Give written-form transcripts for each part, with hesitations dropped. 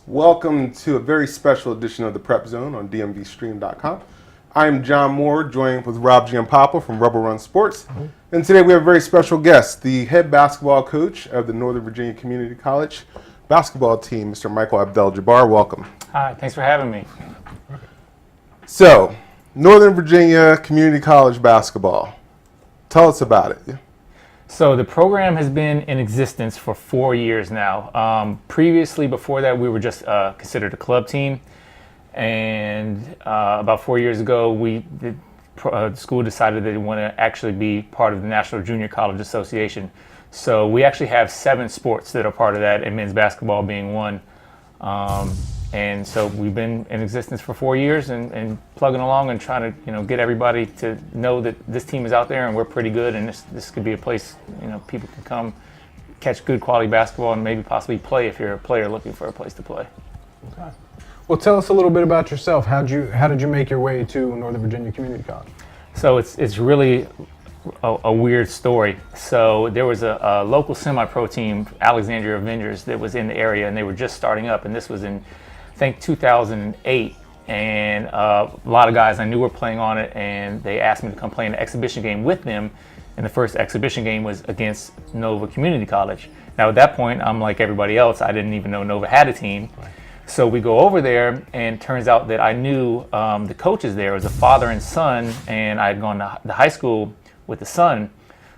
Welcome to a very special edition of the PrepZone on DMVSTREAM.com. I'm John Moore, joined with Rob Giampapa from Rubber Run Sports. And today we have a very special guest, the head basketball coach of the Northern Virginia Community College basketball team, Mr. Michael Abdeljabbar. Welcome. Hi, thanks for having me. So, Northern Virginia Community College basketball. Tell us about it. So the program has been in existence for 4 years now. Previously, before that, we were just considered a club team. And about 4 years ago, the school decided they want to actually be part of the National Junior College Association. So we actually have 7 sports that are part of that, and men's basketball being one. And so we've been in existence for 4 years and plugging along and trying to, get everybody to know that this team is out there and we're pretty good, and this could be a place, people can come catch good quality basketball and maybe possibly play if you're a player looking for a place to play. Okay. Well, tell us a little bit about yourself. How did you make your way to Northern Virginia Community College? So it's really a weird story. So there was a local semi-pro team, Alexandria Avengers, that was in the area, and they were just starting up, and this was in, I think, 2008, and a lot of guys I knew were playing on it, and they asked me to come play in an exhibition game with them, and the first exhibition game was against Nova Community College. Now at that point, I'm like everybody else, I didn't even know Nova had a team. So we go over there, and it turns out that I knew the coaches there. It was a father and son, and I had gone to the high school with the son.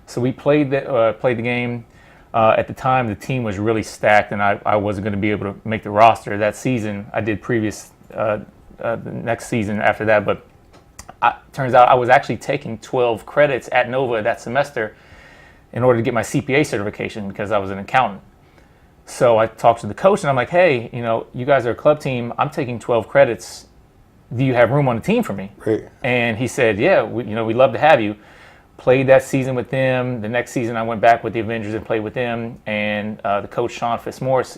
So we played the game. At the time, the team was really stacked, and I wasn't going to be able to make the roster that season. I did the next season after that, but turns out I was actually taking 12 credits at Nova that semester in order to get my CPA certification because I was an accountant. So I talked to the coach, and I'm like, hey, you guys are a club team. I'm taking 12 credits. Do you have room on the team for me? Great. And he said, yeah, we'd love to have you. Played that season with them. The next season I went back with the Avengers and played with them. And the coach, Sean Fitzmaurice,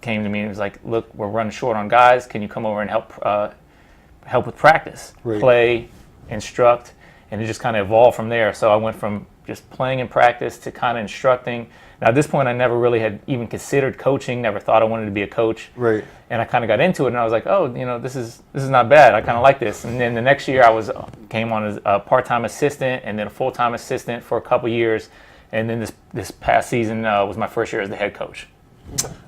came to me and was like, look, we're running short on guys. Can you come over and help with practice? Right. Play, instruct, and it just kind of evolved from there. So I went from just playing in practice to kind of instructing. Now at this point I never really had even considered coaching, never thought I wanted to be a coach. Right. And I kind of got into it, and I was like, oh, this is not bad. I kind of like this. And then the next year came on as a part-time assistant, and then a full-time assistant for a couple years. And then this past season was my first year as the head coach.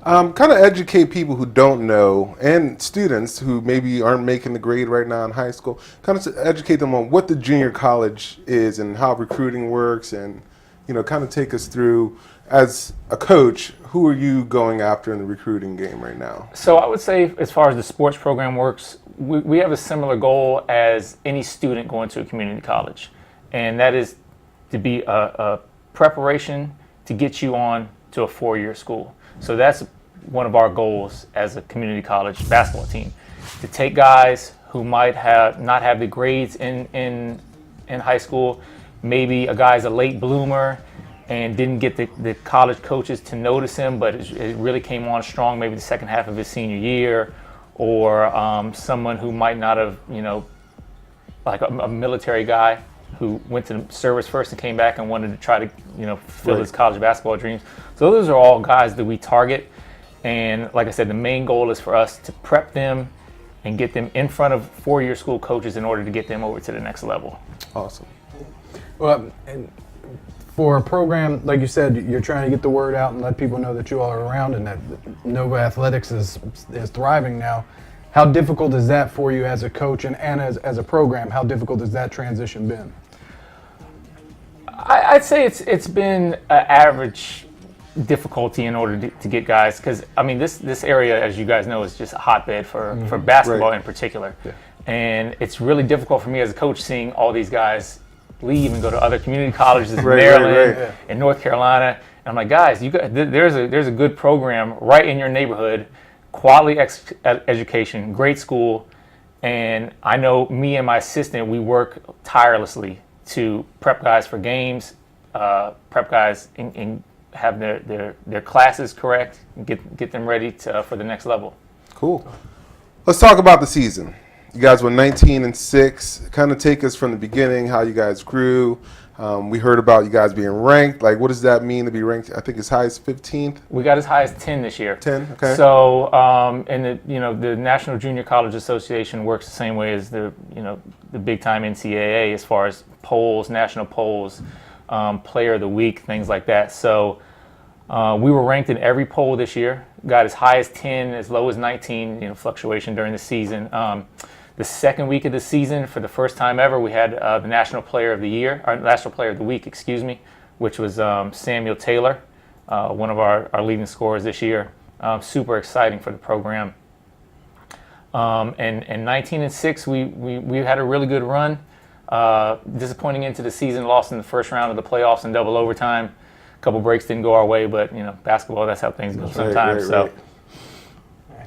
Kind of educate people who don't know, and students who maybe aren't making the grade right now in high school, kind of educate them on what the junior college is and how recruiting works, and kind of take us through, as a coach, who are you going after in the recruiting game right now? So I would say, as far as the sports program works, we have a similar goal as any student going to a community college, and that is to be a preparation to get you on to a 4-year school. So that's one of our goals as a community college basketball team, to take guys who might not have the grades in high school. Maybe a guy's a late bloomer and didn't get the college coaches to notice him, but it really came on strong maybe the second half of his senior year, or someone who might not have, like a military guy who went to the service first and came back and wanted to try to, fill his college basketball dreams. So those are all guys that we target. And like I said, the main goal is for us to prep them and get them in front of 4-year school coaches in order to get them over to the next level. Awesome. Well, and for a program, like you said, you're trying to get the word out and let people know that you all are around and that Nova Athletics is thriving now. How difficult is that for you as a coach and as a program? How difficult has that transition been? I'd say it's been an average difficulty in order to get guys, because this area, as you guys know, is just a hotbed for basketball in particular. Yeah. And it's really difficult for me as a coach seeing all these guys leave and go to other community colleges in Maryland and North Carolina. And I'm like, guys, there's a good program right in your neighborhood, quality education, great school, and I know me and my assistant, we work tirelessly to prep guys for games, prep guys and have their classes correct, and get them ready for the next level. Cool. Let's talk about the season. You guys were 19-6. Kind of take us from the beginning, how you guys grew, We heard about you guys being ranked. Like, what does that mean to be ranked? I think as high as 15th. We got as high as 10 this year. 10, okay. So, and the National Junior College Association works the same way as the big time NCAA as far as polls, national polls, Player of the Week, things like that. So, we were ranked in every poll this year. Got as high as 10, as low as 19. Fluctuation during the season. The second week of the season, for the first time ever, we had the National Player of the Year, or National Player of the Week, excuse me, which was Samuel Taylor, one of our leading scorers this year. Super exciting for the program. And 19-6, we had a really good run. Disappointing into the season, lost in the first round of the playoffs in double overtime. A couple breaks didn't go our way, but basketball, that's how things go sometimes. Right.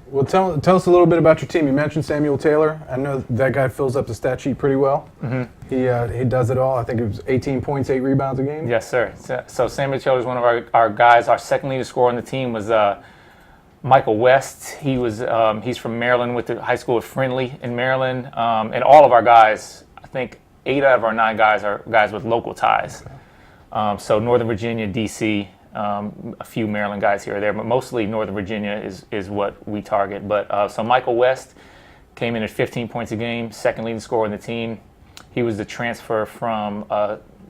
Well, tell us a little bit about your team. You mentioned Samuel Taylor. I know that guy fills up the stat sheet pretty well. Mm-hmm. He does it all. I think it was 18 points, 8 rebounds a game. Yes, sir. So Samuel Taylor is one of our guys. Our second leading scorer on the team was Michael West. He's from Maryland, went to high school at Friendly in Maryland. And all of our guys, I think 8 out of our 9 guys are guys with local ties. Okay. So Northern Virginia, D.C., a few Maryland guys here or there, but mostly Northern Virginia is what we target. But so Michael West came in at 15 points a game, second leading scorer on the team. He was the transfer from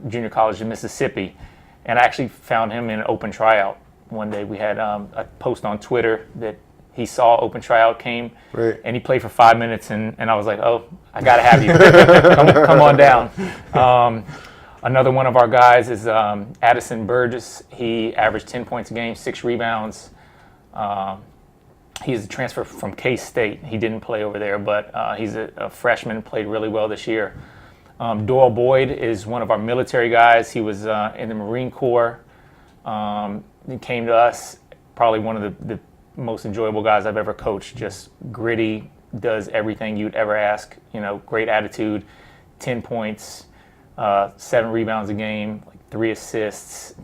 junior college in Mississippi, and I actually found him in an open tryout one day. We had a post on Twitter that he saw open tryout came, right, and he played for 5 minutes, and I was like, oh, I got to have you. come on down. Another one of our guys is Addison Burgess. He averaged 10 points a game, 6 rebounds. He's a transfer from K-State. He didn't play over there, but he's a freshman, played really well this year. Doyle Boyd is one of our military guys. He was in the Marine Corps. He came to us, probably one of the most enjoyable guys I've ever coached. Just gritty, does everything you'd ever ask. Great attitude, 10 points. 7 rebounds a game, like 3 assists,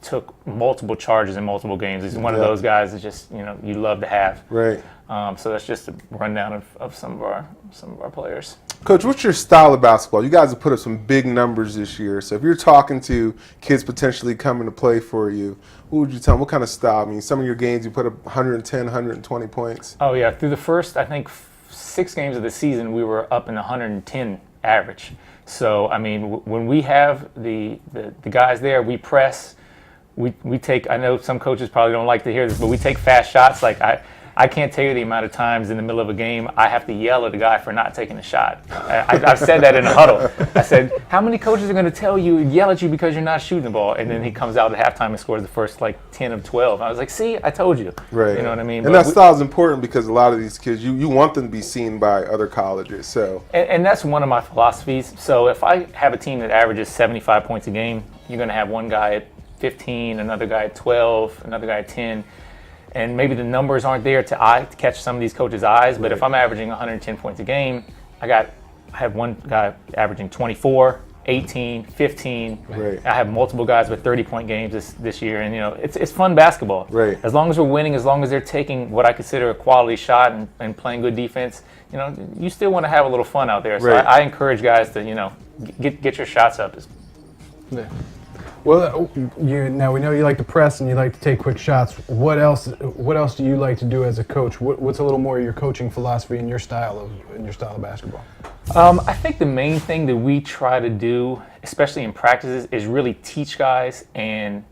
took multiple charges in multiple games. He's one of those guys that just you love to have. Right. So that's just a rundown of some of our players. Coach, what's your style of basketball? You guys have put up some big numbers this year. So if you're talking to kids potentially coming to play for you, what would you tell them? What kind of style? I mean, some of your games you put up 110, 120 points. Oh yeah, through the first I think 6 games of the season we were up in the 110 average. So, I mean, when we have the guys there, we press, we take, I know some coaches probably don't like to hear this, but we take fast shots. Like, I can't tell you the amount of times in the middle of a game I have to yell at a guy for not taking a shot. I've said that in a huddle. I said, how many coaches are going to tell you, yell at you because you're not shooting the ball? And then he comes out at halftime and scores the first, 10 of 12. I was like, see, I told you. Right. You know what I mean? And that style is important because a lot of these kids, you want them to be seen by other colleges. So. And that's one of my philosophies. So if I have a team that averages 75 points a game, you're going to have one guy at 15, another guy at 12, another guy at 10. And maybe the numbers aren't there to catch some of these coaches' eyes, but if I'm averaging 110 points a game, I have one guy averaging 24, 18, 15. Right. I have multiple guys with 30-point games this year, and it's fun basketball. Right. As long as we're winning, as long as they're taking what I consider a quality shot and playing good defense, you still want to have a little fun out there. So right. I encourage guys to get your shots up. Yeah. Well, now we know you like to press and you like to take quick shots. What else do you like to do as a coach? What's a little more of your coaching philosophy and your style of basketball? I think the main thing that we try to do, especially in practices, is really teach guys and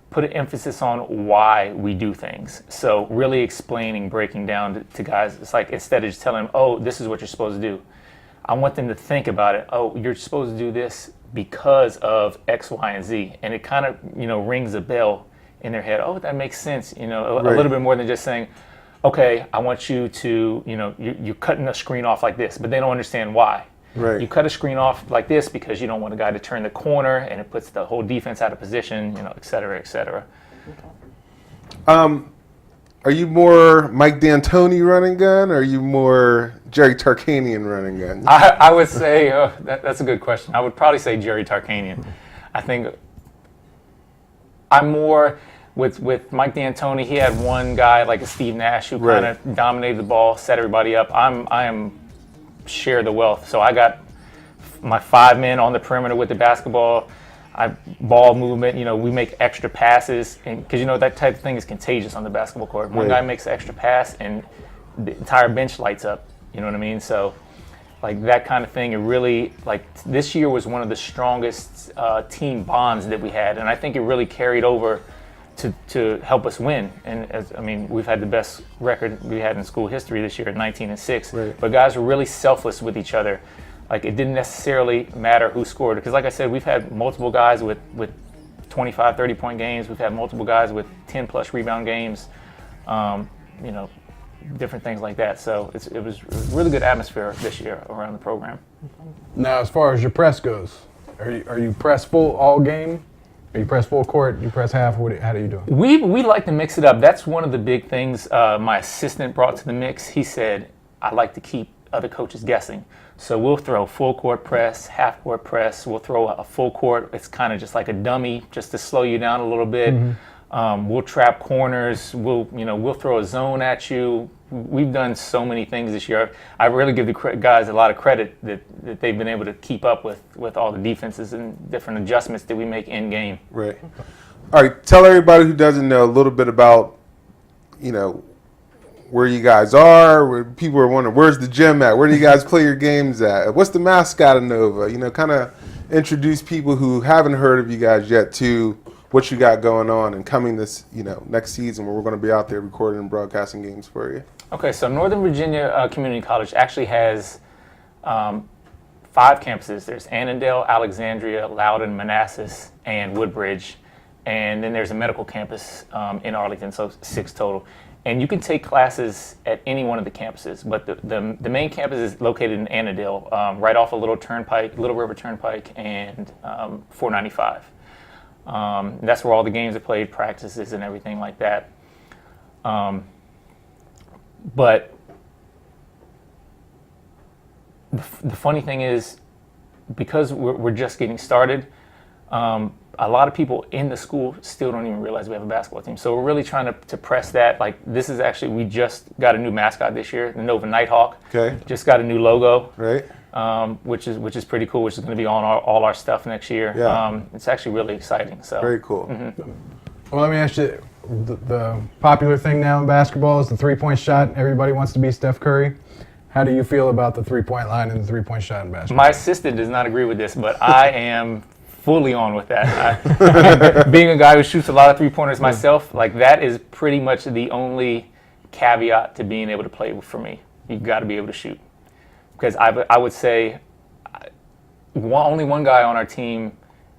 put an emphasis on why we do things. So really explaining, breaking down to guys. It's like instead of just telling them, oh, this is what you're supposed to do, I want them to think about it. Oh, you're supposed to do this because of X, Y, and Z. And it kind of, rings a bell in their head. Oh, that makes sense. A little bit more than just saying, okay, I want you to, you're cutting a screen off like this, but they don't understand why. Right. You cut a screen off like this because you don't want a guy to turn the corner and it puts the whole defense out of position, et cetera, et cetera. Are you more Mike D'Antoni running gun, or are you more Jerry Tarkanian running gun? I would say, that's a good question. I would probably say Jerry Tarkanian. I think I'm more with Mike D'Antoni. He had one guy like a Steve Nash who kind of dominated the ball, set everybody up. I am share the wealth. So I got my 5 men on the perimeter with the basketball. ball movement. We make extra passes, and because that type of thing is contagious on the basketball court. One guy makes an extra pass, and the entire bench lights up. You know what I mean? So, like that kind of thing. It really, like, this year was one of the strongest team bonds that we had, and I think it really carried over to help us win. And we've had the best record we had in school history this year at 19-6. Right. But guys were really selfless with each other. Like, it didn't necessarily matter who scored. Because like I said, we've had multiple guys with 25, 30-point games. We've had multiple guys with 10-plus rebound games, different things like that. So it was a really good atmosphere this year around the program. Now, as far as your press goes, are you press full all game? Are you press full court? You press half? How do you do it? We like to mix it up. That's one of the big things my assistant brought to the mix. He said, I like to keep other coaches guessing. So we'll throw full court press, half court press. We'll throw a full court. It's kind of just like a dummy, just to slow you down a little bit. We'll trap corners. We'll throw a zone at you. We've done so many things this year. I really give the guys a lot of credit that they've been able to keep up with all the defenses and different adjustments that we make in game. Right. All right. Tell everybody who doesn't know a little bit about, where you guys are. Where people are wondering, where's the gym at? Where do you guys play your games at? What's the mascot of Nova? Kind of introduce people who haven't heard of you guys yet to what you got going on and coming this, next season where we're going to be out there recording and broadcasting games for you. Okay, so Northern Virginia Community College actually has 5 campuses. There's Annandale, Alexandria, Loudoun, Manassas, and Woodbridge. And then there's a medical campus in Arlington, so 6 total. And you can take classes at any one of the campuses, but the main campus is located in Annandale, right off of Little River Turnpike and 495. That's where all the games are played, practices, and everything like that. But the funny thing is, because we're just getting started, a lot of people in the school still don't even realize we have a basketball team. So we're really trying to press that. Like, this is actually, we just got a new mascot this year, the Nova Nighthawk. Okay. Just got a new logo. Right. Which is pretty cool, which is going to be on all our stuff next year. Yeah. It's actually really exciting. So very cool. Well, let me ask you, the popular thing now in basketball is the three-point shot. Everybody wants to be Steph Curry. How do you feel about the three-point line and the three-point shot in basketball? My assistant does not agree with this, but I am fully on with that. Being a guy who shoots a lot of three-pointers myself, like, that is pretty much the only caveat to being able to play for me. You've got to be able to shoot. Because I would say only one guy on our team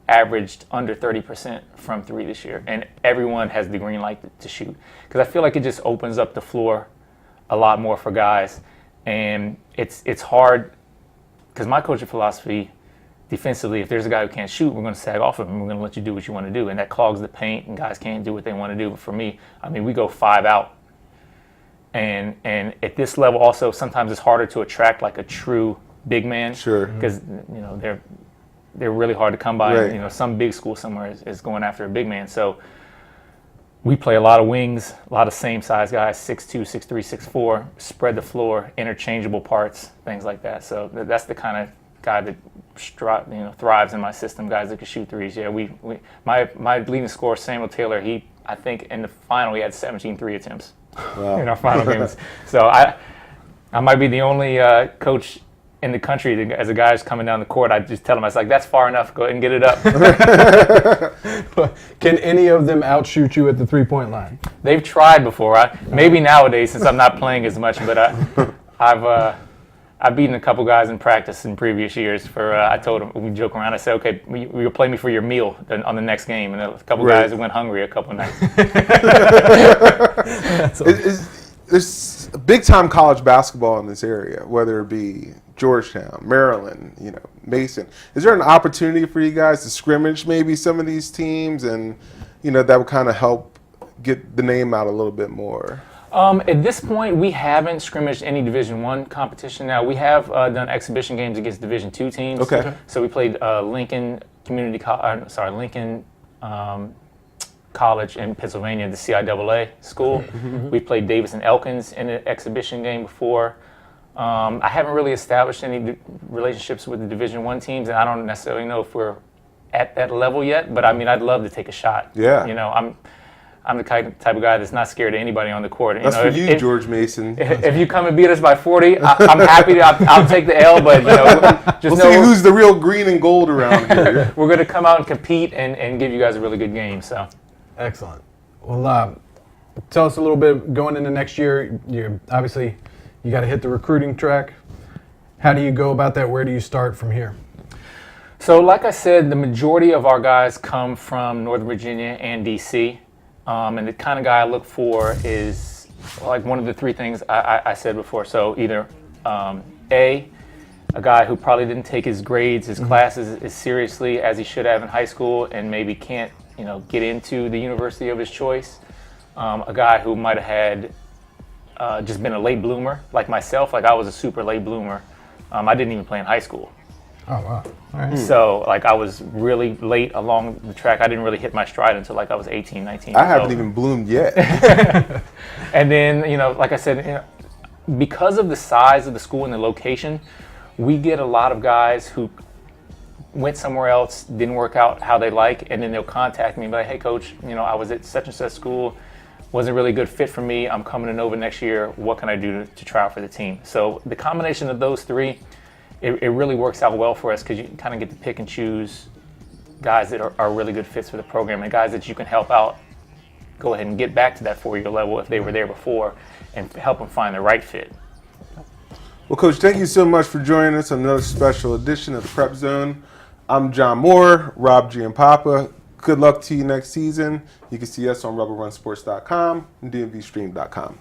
averaged under 30% from 3 this year, and everyone has the green light to shoot. Because I feel like it just opens up the floor a lot more for guys, and it's hard. Because my coaching philosophy, defensively, if there's a guy who can't shoot, we're going to sag off of him. We're going to let you do what you want to do, and that clogs the paint, and guys can't do what they want to do. But for me, we go 5 out. And at this level also, sometimes it's harder to attract like a true big man. Sure. Because they're really hard to come by. Right. And, some big school somewhere is going after a big man. So we play a lot of wings, a lot of same size guys, 6'2", 6'3", 6'4", spread the floor, interchangeable parts, things like that. So that's the kind of guy that thrives in my system. Guys that can shoot threes. Yeah, my leading scorer, Samuel Taylor. I think in the final he had 17 3 attempts. Wow. In our final games. So I might be the only coach in the country that, as a guy who's coming down the court, I just tell him, I was like, that's far enough, go ahead and get it up. Can any of them outshoot you at the three-point line? They've tried before. Maybe nowadays, since I'm not playing as much, but I've beaten a couple guys in practice in previous years. I told them, we joke around, I said, okay, you'll play me for your meal on the next game. And a couple guys that went hungry a couple nights. There's big-time college basketball in this area, whether it be Georgetown, Maryland, Mason. Is there an opportunity for you guys to scrimmage maybe some of these teams, and that would kind of help get the name out a little bit more? At this point, we haven't scrimmaged any Division I competition. Now, we have done exhibition games against Division II teams. Okay. So we played Lincoln College in Pennsylvania, the CIAA school. Mm-hmm. We played Davis and Elkins in an exhibition game before. I haven't really established any relationships with the Division I teams, and I don't necessarily know if we're at that level yet, but I mean, I'd love to take a shot. Yeah. You know, I'm the type of guy that's not scared of anybody on the court. That's for you, George Mason. If you come and beat us by 40, I'm happy to. I'll take the L, but you know, just We'll see know who's the real green and gold around here. we're going to come out and compete and give you guys a really good game. So, Excellent. Well, tell us a little bit going into next year. You obviously you got to hit the recruiting track. How do you go about that? Where do you start from here? So like I said, the majority of our guys come from Northern Virginia and DC. And the kind of guy I look for is like one of the three things I said before. So either a guy who probably didn't take his grades, his classes as seriously as he should have in high school, and maybe can't, you know, get into the university of his choice. A guy who might have had just been a late bloomer, like myself. Like I was a super late bloomer. I didn't even play in high school. Oh, wow. All right. So, like, I was really late along the track. I didn't really hit my stride until, like, I was 18, 19. I haven't even bloomed yet. And then, you know, like I said, you know, because of the size of the school and the location, we get a lot of guys who went somewhere else, didn't work out how they like, and then they'll contact me and be like, hey, coach, you know, I was at such and such school, wasn't really a good fit for me. I'm coming to Nova next year. What can I do to try out for the team? So the combination of those three, it really works out well for us because you kind of get to pick and choose guys that are really good fits for the program and guys that you can help out go ahead and get back to that 4-year level if they were there before and help them find the right fit. Well, Coach, thank you so much for joining us on another special edition of the Prep Zone. I'm John Moore, Rob Giampapa. Good luck to you next season. You can see us on rubberrunsports.com and DMVSTREAM.COM.